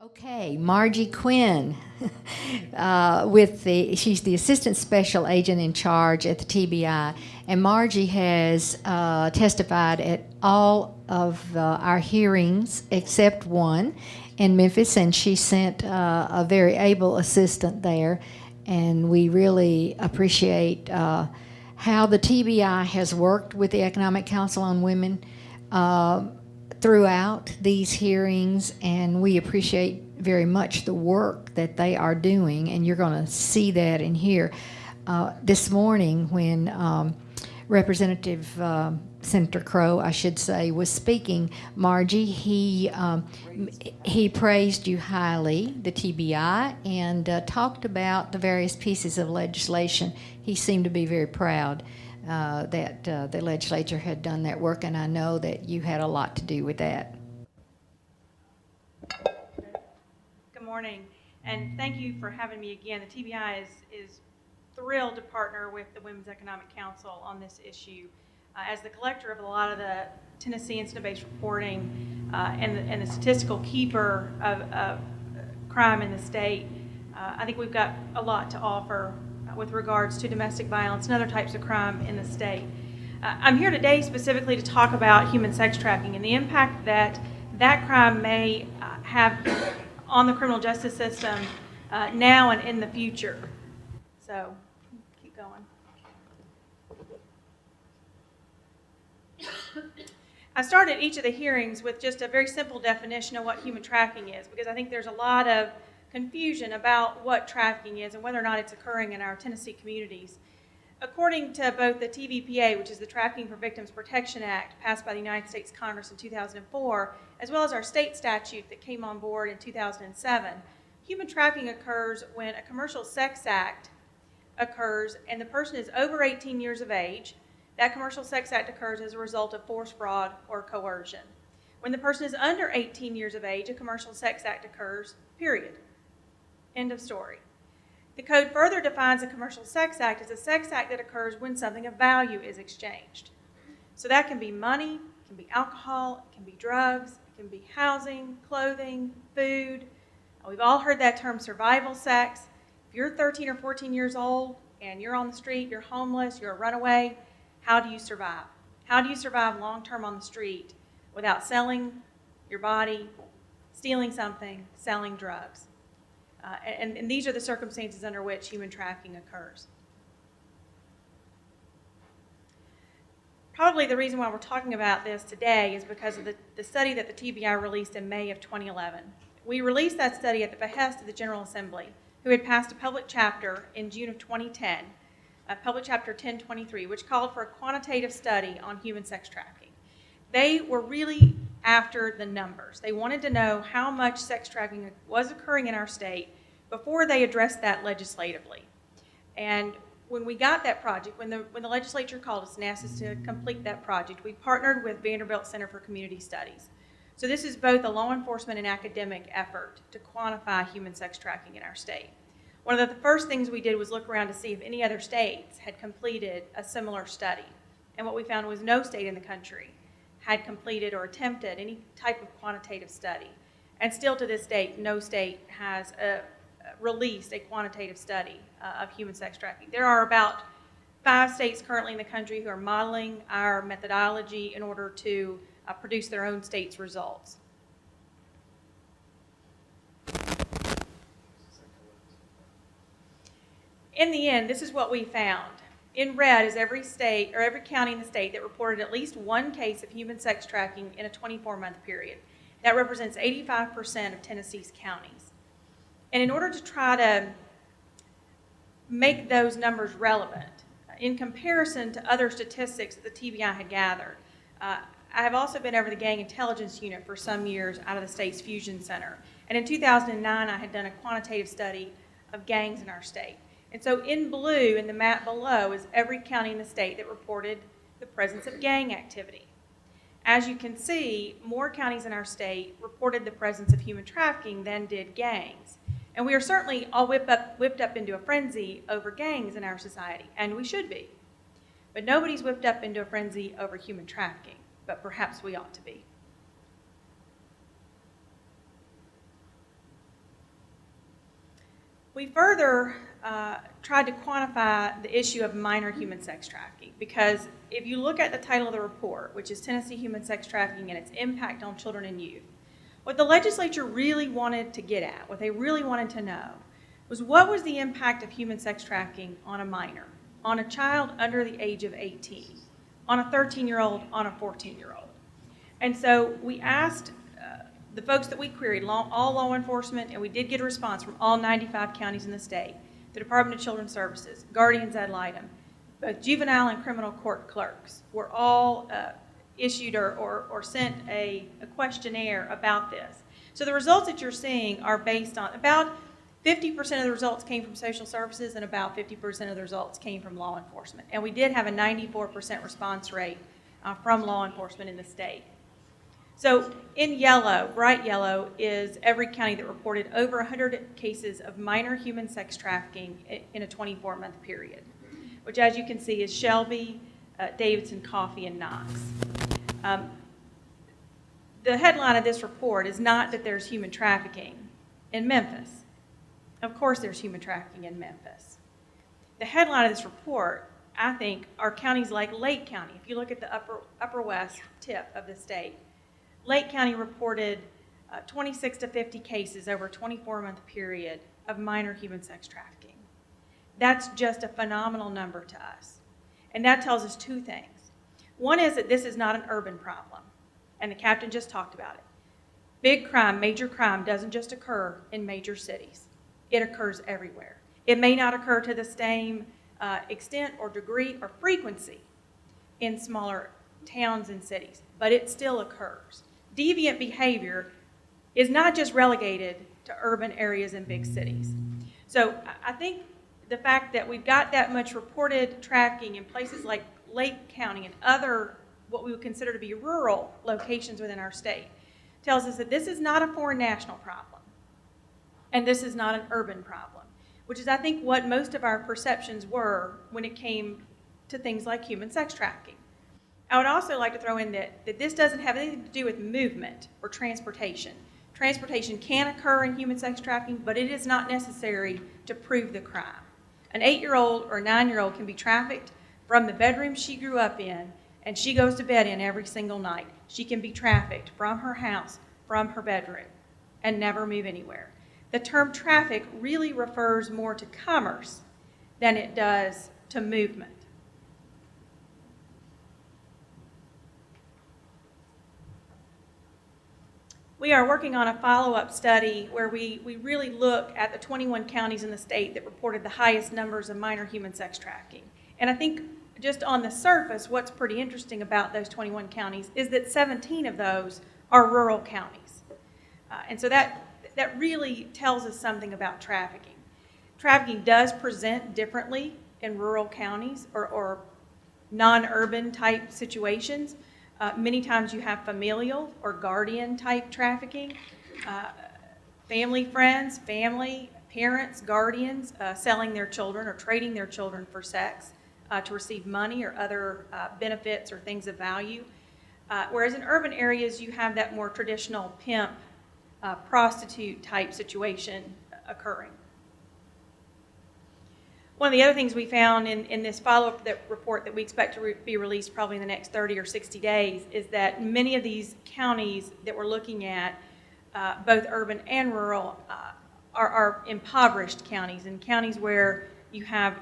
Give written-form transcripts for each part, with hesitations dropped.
Okay, Margie Quin, she's the Assistant Special Agent in charge at the TBI, and Margie has testified at all of our hearings except one in Memphis, and she sent a very able assistant there, and we really appreciate how the TBI has worked with the Economic Council on Women throughout these hearings, and we appreciate very much the work that they are doing, and you're going to see that in here. This morning when Representative Senator Crow, I should say, was speaking, Margie, he praised you highly, the TBI, and talked about the various pieces of legislation. He seemed to be very proud that the legislature had done that work, and I know that you had a lot to do with that. Good morning, and thank you for having me again. The TBI is thrilled to partner with the Women's Economic Council on this issue. As the collector of a lot of the Tennessee incident-based reporting and the statistical keeper of crime in the state, I think we've got a lot to offer with regards to domestic violence and other types of crime in the state. I'm here today specifically to talk about human sex trafficking and the impact that crime may have on the criminal justice system now and in the future. So, keep going. I started each of the hearings with just a very simple definition of what human trafficking is, because I think there's a lot of confusion about what trafficking is and whether or not it's occurring in our Tennessee communities. According to both the TVPA, which is the Trafficking for Victims Protection Act, passed by the United States Congress in 2004, as well as our state statute that came on board in 2007, human trafficking occurs when a commercial sex act occurs and the person is over 18 years of age. That commercial sex act occurs as a result of force, fraud, or coercion. When the person is under 18 years of age, a commercial sex act occurs, period. End of story. The code further defines a commercial sex act as a sex act that occurs when something of value is exchanged. So that can be money, it can be alcohol, it can be drugs, it can be housing, clothing, food. We've all heard that term survival sex. If you're 13 or 14 years old and you're on the street, you're homeless, you're a runaway, how do you survive? How do you survive long-term on the street without selling your body, stealing something, selling drugs? And these are the circumstances under which human trafficking occurs. Probably the reason why we're talking about this today is because of the study that the TBI released in May of 2011. We released that study at the behest of the General Assembly, who had passed a public chapter in June of 2010, Public Chapter 1023, which called for a quantitative study on human sex trafficking. They were really after the numbers. They wanted to know how much sex trafficking was occurring in our state before they addressed that legislatively. And when we got that project, when the legislature called us and asked us to complete that project, we partnered with Vanderbilt Center for Community Studies. So this is both a law enforcement and academic effort to quantify human sex trafficking in our state. One of the first things we did was look around to see if any other states had completed a similar study. And what we found was no state in the country had completed or attempted any type of quantitative study. And still to this date, no state has released a quantitative study of human sex trafficking. There are about 5 states currently in the country who are modeling our methodology in order to produce their own state's results. In the end, this is what we found. In red is every state or every county in the state that reported at least one case of human sex trafficking in a 24-month period. That represents 85% of Tennessee's counties. And in order to try to make those numbers relevant, in comparison to other statistics that the TBI had gathered, I have also been over the Gang Intelligence Unit for some years out of the state's Fusion Center. And in 2009, I had done a quantitative study of gangs in our state. And so in blue, in the map below, is every county in the state that reported the presence of gang activity. As you can see, more counties in our state reported the presence of human trafficking than did gangs. And we are certainly all whipped up into a frenzy over gangs in our society, and we should be. But nobody's whipped up into a frenzy over human trafficking, but perhaps we ought to be. We further tried to quantify the issue of minor human sex trafficking, because if you look at the title of the report, which is Tennessee Human Sex Trafficking and its Impact on Children and Youth, what the legislature really wanted to get at, what they really wanted to know, was what was the impact of human sex trafficking on a minor, on a child under the age of 18, on a 13-year-old, on a 14-year-old. And so we asked the folks that we queried, all law enforcement, and we did get a response from all 95 counties in the state, the Department of Children's Services, guardians ad litem, both juvenile and criminal court clerks were all issued or sent a questionnaire about this. So the results that you're seeing are based on about 50% of the results came from social services and about 50% of the results came from law enforcement. And we did have a 94% response rate from law enforcement in the state. So in yellow, bright yellow, is every county that reported over 100 cases of minor human sex trafficking in a 24-month period, which, as you can see, is Shelby, Davidson, Coffee, and Knox. The headline of this report is not that there's human trafficking in Memphis. Of course there's human trafficking in Memphis. The headline of this report, I think, are counties like Lake County. If you look at the upper west tip of the state, Lake County reported 26 to 50 cases over a 24-month period of minor human sex trafficking. That's just a phenomenal number to us. And that tells us two things. One is that this is not an urban problem, and the captain just talked about it. Big crime, major crime, doesn't just occur in major cities. It occurs everywhere. It may not occur to the same extent or degree or frequency in smaller towns and cities, but it still occurs. Deviant behavior is not just relegated to urban areas and big cities. So I think the fact that we've got that much reported trafficking in places like Lake County and other what we would consider to be rural locations within our state tells us that this is not a foreign national problem, and this is not an urban problem, which is, I think, what most of our perceptions were when it came to things like human sex trafficking. I would also like to throw in that this doesn't have anything to do with movement or transportation. Transportation can occur in human sex trafficking, but it is not necessary to prove the crime. An 8-year-old or a 9-year-old can be trafficked from the bedroom she grew up in and she goes to bed in every single night. She can be trafficked from her house, from her bedroom, and never move anywhere. The term traffic really refers more to commerce than it does to movement. We are working on a follow-up study where we really look at the 21 counties in the state that reported the highest numbers of minor human sex trafficking. And I think just on the surface, what's pretty interesting about those 21 counties is that 17 of those are rural counties. And so that really tells us something about trafficking. Trafficking does present differently in rural counties or non-urban type situations. Many times you have familial or guardian type trafficking, family friends, family, parents, guardians selling their children or trading their children for sex to receive money or other benefits or things of value. Whereas in urban areas you have that more traditional pimp, prostitute type situation occurring. One of the other things we found in this follow-up report that we expect to be released probably in the next 30 or 60 days is that many of these counties that we're looking at, both urban and rural, are impoverished counties, and counties where you have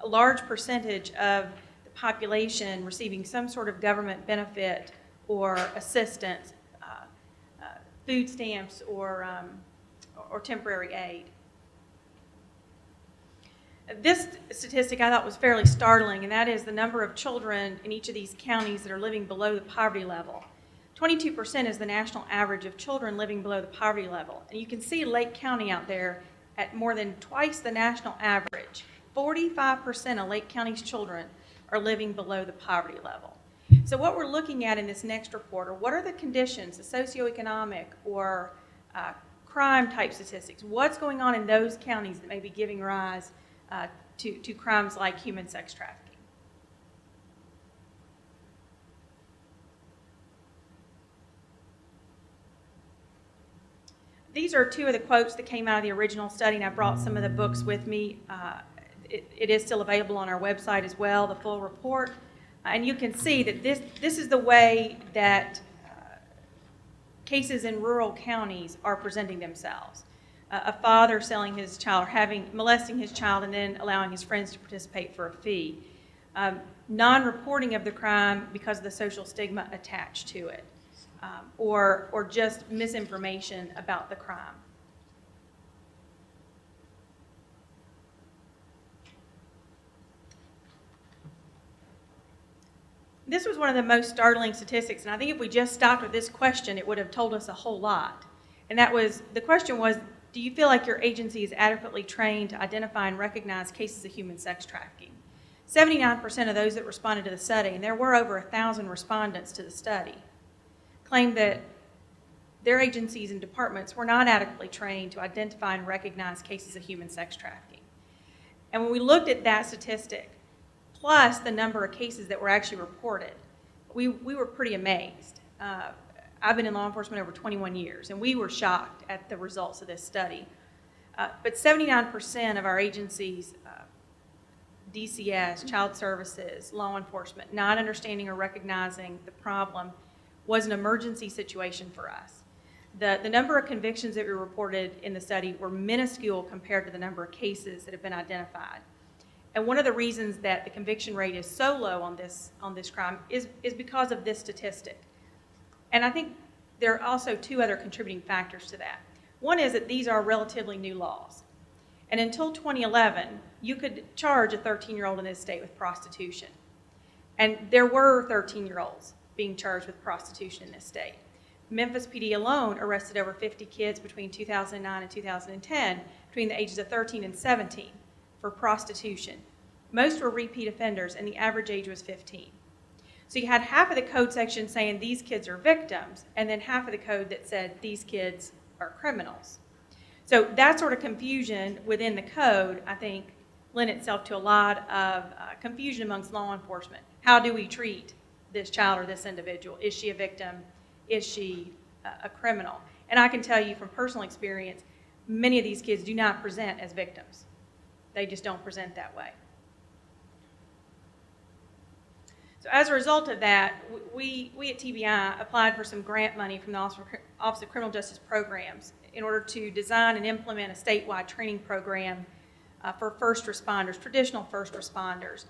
a large percentage of the population receiving some sort of government benefit or assistance, food stamps or temporary aid. This statistic I thought was fairly startling, and that is the number of children in each of these counties that are living below the poverty level. 22% is the national average of children living below the poverty level. And you can see Lake County out there at more than twice the national average. 45% of Lake County's children are living below the poverty level. So what we're looking at in this next report are what are the conditions, the socioeconomic or crime type statistics, what's going on in those counties that may be giving rise to crimes like human sex trafficking. These are two of the quotes that came out of the original study, and I brought some of the books with me. It is still available on our website as well, the full report. And you can see that this is the way that cases in rural counties are presenting themselves. A father selling his child or molesting his child and then allowing his friends to participate for a fee. Non-reporting of the crime because of the social stigma attached to it, or just misinformation about the crime. This was one of the most startling statistics, and I think if we just stopped with this question, it would have told us a whole lot. And the question was, do you feel like your agency is adequately trained to identify and recognize cases of human sex trafficking? 79% of those that responded to the study, and there were over 1,000 respondents to the study, claimed that their agencies and departments were not adequately trained to identify and recognize cases of human sex trafficking. And when we looked at that statistic, plus the number of cases that were actually reported, we were pretty amazed. I've been in law enforcement over 21 years, and we were shocked at the results of this study. But 79% of our agencies, DCS, child services, law enforcement, not understanding or recognizing the problem was an emergency situation for us. The number of convictions that we reported in the study were minuscule compared to the number of cases that have been identified. And one of the reasons that the conviction rate is so low on this crime is because of this statistic. And I think there are also two other contributing factors to that. One is that these are relatively new laws. And until 2011, you could charge a 13-year-old in this state with prostitution. And there were 13-year-olds being charged with prostitution in this state. Memphis PD alone arrested over 50 kids between 2009 and 2010, between the ages of 13 and 17, for prostitution. Most were repeat offenders, and the average age was 15. So you had half of the code section saying these kids are victims, and then half of the code that said these kids are criminals. So that sort of confusion within the code, I think, lent itself to a lot of confusion amongst law enforcement. How do we treat this child or this individual? Is she a victim? Is she a criminal? And I can tell you from personal experience, many of these kids do not present as victims. They just don't present that way. So as a result of that, we at TBI applied for some grant money from the Office of Criminal Justice Programs in order to design and implement a statewide training program for first responders, traditional first responders.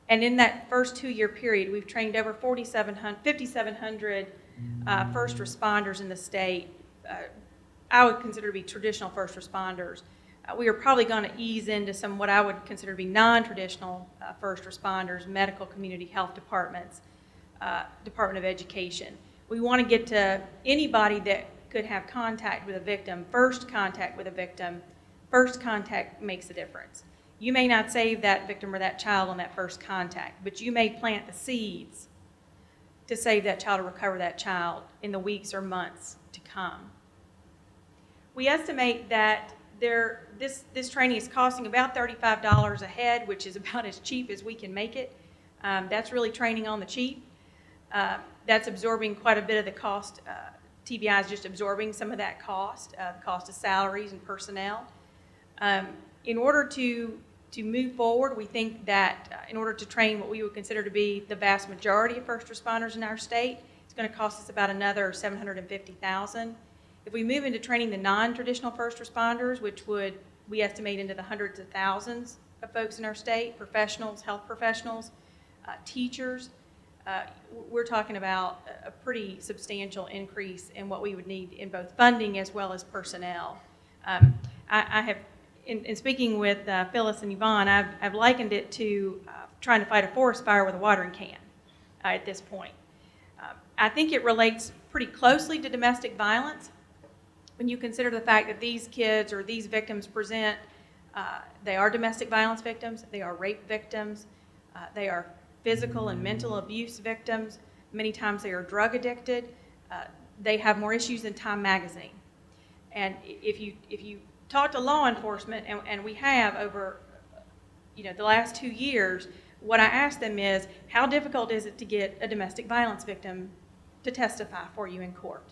And in that first 2-year period, we've trained over 5,700 first responders in the state. I would consider to be traditional first responders. We are probably going to ease into some what I would consider to be non-traditional first responders, medical community health departments, Department of Education. We want to get to anybody that could have contact with a victim, first contact with a victim. First contact makes a difference. You may not save that victim or that child on that first contact, but you may plant the seeds to save that child or recover that child in the weeks or months to come. We estimate that this training is costing about $35 a head, which is about as cheap as we can make it. That's really training on the cheap. That's absorbing quite a bit of the cost. TBI is just absorbing some of that cost, the cost of salaries and personnel. In order to move forward, we think that in order to train what we would consider to be the vast majority of first responders in our state, it's going to cost us about another $750,000. If we move into training the non-traditional first responders, which would, we estimate, into the hundreds of thousands of folks in our state, professionals, health professionals, teachers, we're talking about a pretty substantial increase in what we would need in both funding as well as personnel. I have, in speaking with Phyllis and Yvonne, I've likened it to trying to fight a forest fire with a watering can at this point. I think it relates pretty closely to domestic violence when you consider the fact that these kids or these victims present, they are domestic violence victims, they are rape victims, they are physical and mental abuse victims. Many times they are drug addicted. They have more issues than Time Magazine. And if you talk to law enforcement, and we have over the last 2 years, what I ask them is, how difficult is it to get a domestic violence victim to testify for you in court?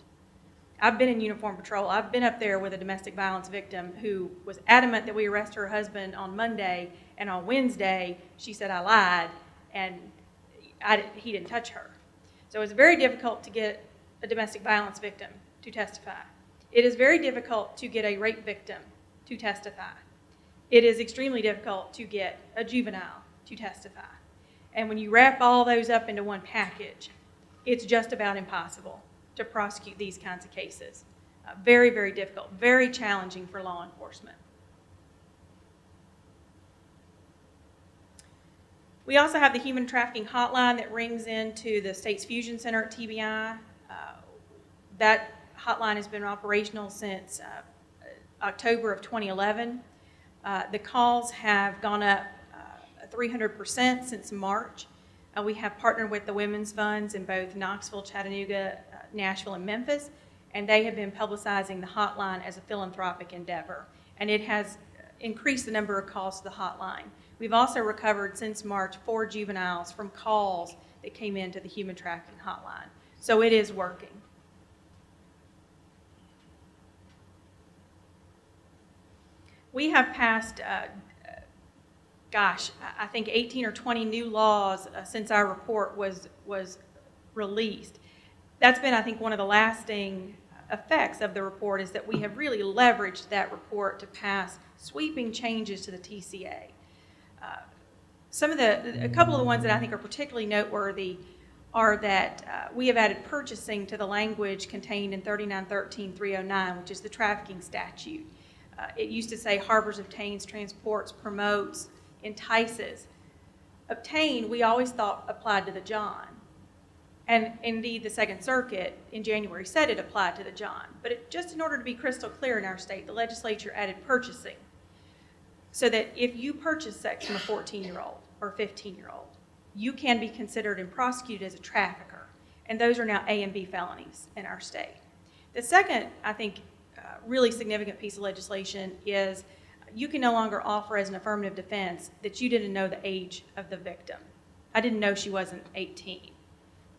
I've been in uniform patrol. I've been up there with a domestic violence victim who was adamant that we arrest her husband on Monday, and on Wednesday she said I lied, and he didn't touch her. So it's very difficult to get a domestic violence victim to testify. It is very difficult to get a rape victim to testify. It is extremely difficult to get a juvenile to testify. And when you wrap all those up into one package, it's just about impossible to prosecute these kinds of cases. Very, very difficult, very challenging for law enforcement. We also have the human trafficking hotline that rings into the State's Fusion Center at TBI. That hotline has been operational since October of 2011. The calls have gone up 300% since March. We have partnered with the Women's Funds in both Knoxville, Chattanooga, Nashville, and Memphis, and they have been publicizing the hotline as a philanthropic endeavor, and it has increased the number of calls to the hotline. We've also recovered since March 4 juveniles from calls that came into the human trafficking hotline. So it is working. We have passed, I think 18 or 20 new laws since our report was released. That's been, I think, one of the lasting effects of the report, is that we have really leveraged that report to pass sweeping changes to the TCA. A couple of the ones that I think are particularly noteworthy are that we have added purchasing to the language contained in 3913-309, which is the trafficking statute. It used to say harbors, obtains, transports, promotes, entices. Obtain, we always thought applied to the John. And indeed, the Second Circuit in January said it applied to the John. But just in order to be crystal clear in our state, the legislature added purchasing, so that if you purchase sex from a 14-year-old or 15-year-old, you can be considered and prosecuted as a trafficker. And those are now A and B felonies in our state. The second, I think, really significant piece of legislation is you can no longer offer as an affirmative defense that you didn't know the age of the victim. I didn't know she wasn't 18.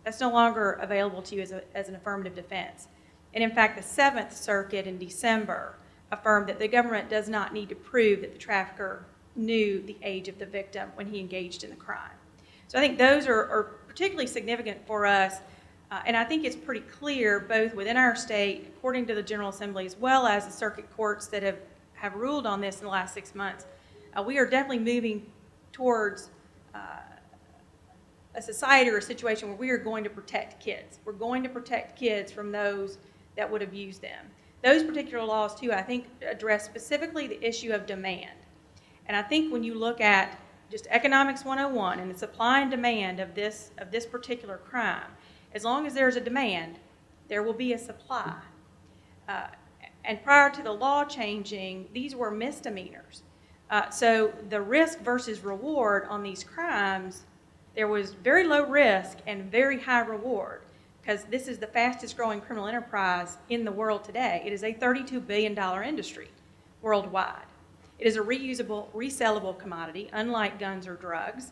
That's no longer available to you as an affirmative defense. And in fact, the Seventh Circuit in December affirmed that the government does not need to prove that the trafficker knew the age of the victim when he engaged in the crime. So I think those are particularly significant for us, and I think it's pretty clear both within our state, according to the General Assembly, as well as the circuit courts that have ruled on this in the last 6 months. We are definitely moving towards a society or a situation where we are going to protect kids. We're going to protect kids from those that would abuse them. Those particular laws, too, I think address specifically the issue of demand. And I think when you look at just Economics 101 and the supply and demand of this particular crime, as long as there's a demand, there will be a supply. And prior to the law changing, these were misdemeanors. So the risk versus reward on these crimes, there was very low risk and very high reward, because this is the fastest growing criminal enterprise in the world today. It is a $32 billion industry worldwide. It is a reusable, resellable commodity, unlike guns or drugs.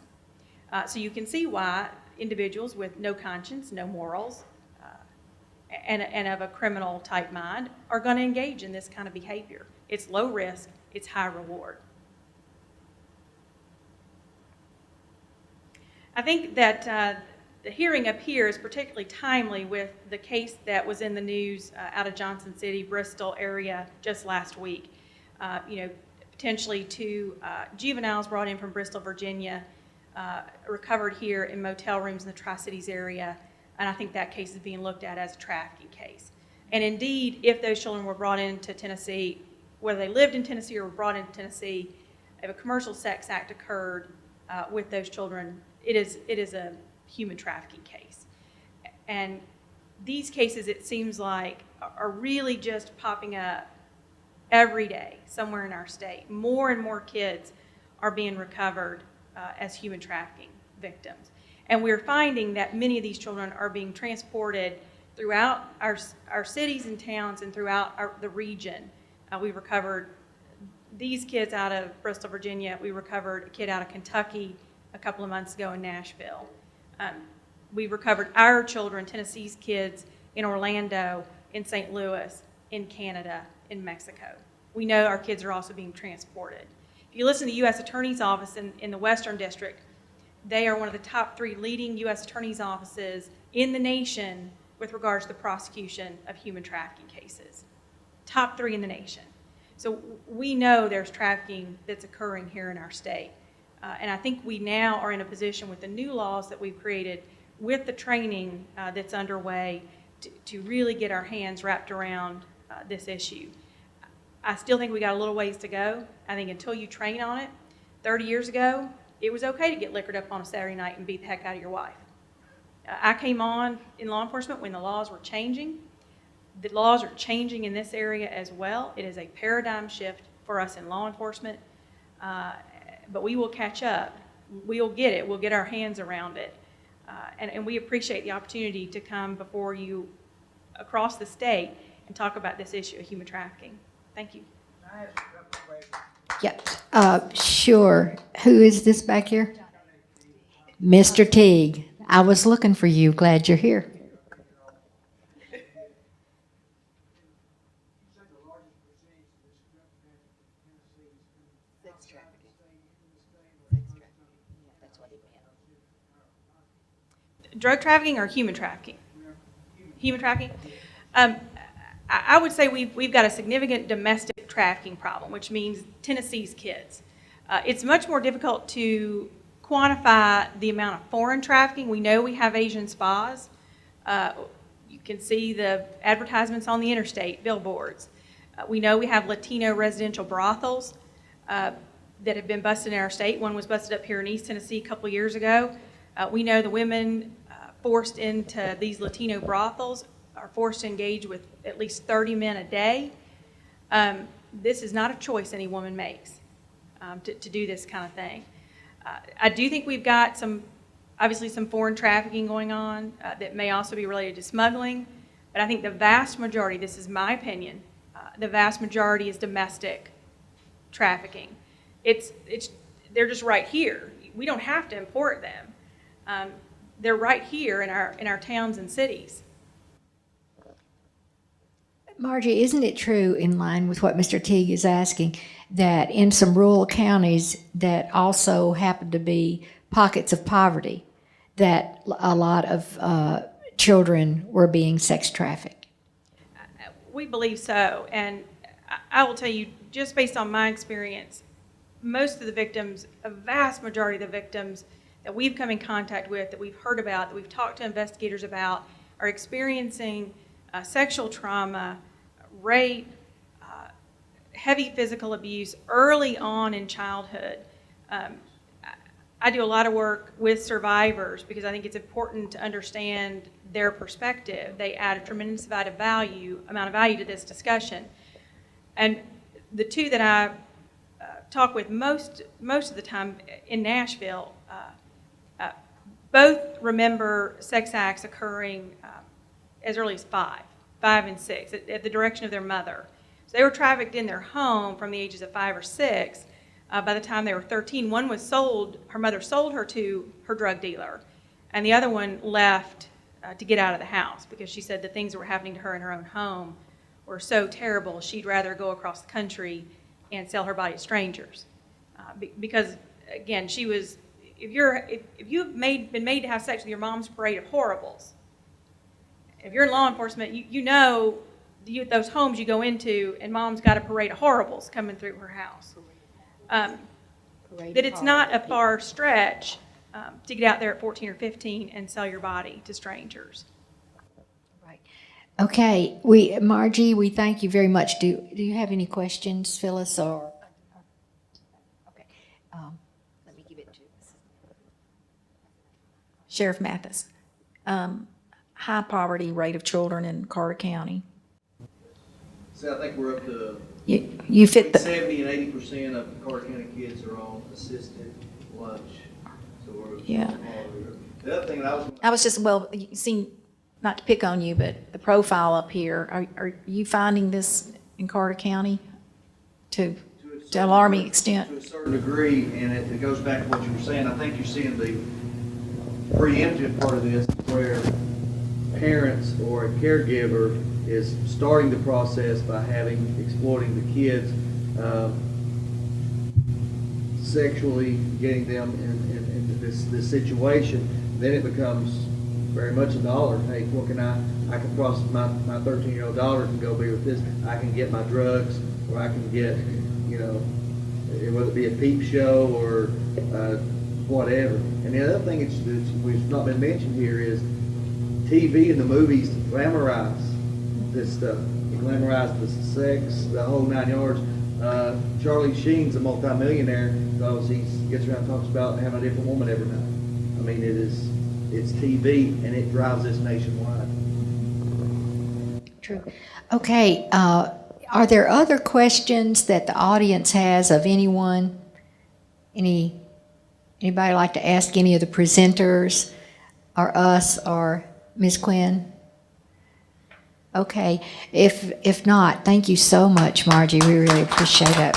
So you can see why individuals with no conscience, no morals, and of a criminal type mind are going to engage in this kind of behavior. It's low risk, it's high reward. I think that the hearing up here is particularly timely with the case that was in the news out of Johnson City, Bristol area just last week. Potentially 2 juveniles brought in from Bristol, Virginia, recovered here in motel rooms in the Tri-Cities area, and I think that case is being looked at as a trafficking case. And indeed, if those children were brought into Tennessee, whether they lived in Tennessee or were brought into Tennessee, if a commercial sex act occurred with those children, it is a human trafficking case. And these cases, it seems like, are really just popping up every day somewhere in our state. More and more kids are being recovered as human trafficking victims. And we're finding that many of these children are being transported throughout our cities and towns and throughout the region. We recovered these kids out of Bristol, Virginia. We recovered a kid out of Kentucky a couple of months ago in Nashville. We recovered our children, Tennessee's kids, in Orlando in St. Louis, in Canada, in Mexico. We know our kids are also being transported. If you listen to the U.S. Attorney's Office in the Western District, they are one of the top 3 leading U.S. Attorney's offices in the nation with regards to the prosecution of human trafficking cases. Top 3 in the nation. So we know there's trafficking that's occurring here in our state. And I think we now are in a position with the new laws that we've created, with the training that's underway, to really get our hands wrapped around this issue. I still think we got a little ways to go. I think until you train on it, 30 years ago, it was okay to get liquored up on a Saturday night and beat the heck out of your wife. I came on in law enforcement when the laws were changing. The laws are changing in this area as well. It is a paradigm shift for us in law enforcement, but we will catch up. We'll get it. We'll get our hands around it. And we appreciate the opportunity to come before you across the state and talk about this issue of human trafficking. Thank you. Yep. Sure. Who is this back here? Mr. Teague. I was looking for you. Glad you're here. Drug trafficking or human trafficking? Human trafficking? I would say we've got a significant domestic trafficking problem, which means Tennessee's kids. It's much more difficult to quantify the amount of foreign trafficking. We know we have Asian spas. You can see the advertisements on the interstate, billboards. We know we have Latino residential brothels that have been busted in our state. One was busted up here in East Tennessee a couple years ago. We know the women forced into these Latino brothels are forced to engage with at least 30 men a day. This is not a choice any woman makes to do this kind of thing. I do think we've got obviously some foreign trafficking going on that may also be related to smuggling, but I think the vast majority, this is my opinion, the vast majority is domestic trafficking. They're just right here. We don't have to import them. They're right here in our towns and cities. Margie, isn't it true, in line with what Mr. Teague is asking, that in some rural counties that also happen to be pockets of poverty, that a lot of children were being sex trafficked? We believe so, and I will tell you, just based on my experience, most of the victims, a vast majority of the victims that we've come in contact with, that we've heard about, that we've talked to investigators about, are experiencing sexual trauma, rape, heavy physical abuse early on in childhood. I do a lot of work with survivors because I think it's important to understand their perspective. They add a tremendous amount of value to this discussion. And the two that I talk with most of the time in Nashville, both remember sex acts occurring as early as 5 and 6, at the direction of their mother. So they were trafficked in their home from the ages of 5 or 6. By the time they were 13, one was sold, her mother sold her to her drug dealer, and the other one left to get out of the house because she said the things that were happening to her in her own home were so terrible, she'd rather go across the country and sell her body to strangers. Because, again, she was, if you've been made to have sex with your mom's parade of horribles, if you're in law enforcement, you know those homes you go into and mom's got a parade of horribles coming through her house. That it's not a far stretch to get out there at 14 or 15 and sell your body to strangers. Right. Okay. Margie, we thank you very much. Do you have any questions, Phyllis, or? Okay. Let me give it to Sheriff Mathis. High poverty rate of children in Carter County. So I think we're up to You fit the 70 and 80% of Carter County kids are on assisted lunch. So we're Yeah. The other thing that I was just, well, you seem, not to pick on you, but the profile up here, are you finding this in Carter County to alarming extent? To a certain degree, and it goes back to what you were saying. I think you're seeing the preemptive part of this where parents or a caregiver is starting the process by exploiting the kids, sexually getting them into this situation. Then it becomes very much a dollar. Hey, what can I can process my 13-year-old daughter can go be with this. I can get my drugs, or I can get, whether it be a peep show or whatever. And the other thing that's not been mentioned here is TV and the movies glamorize this stuff. They glamorize the sex, the whole 9 yards. Charlie Sheen's a multimillionaire because he gets around and talks about having a different woman every night. I mean, it's TV, and it drives this nationwide. True. Okay, are there other questions that the audience has of anyone? Anybody like to ask any of the presenters, or us, or Ms. Quin? Okay, if not, thank you so much, Margie. We really appreciate it.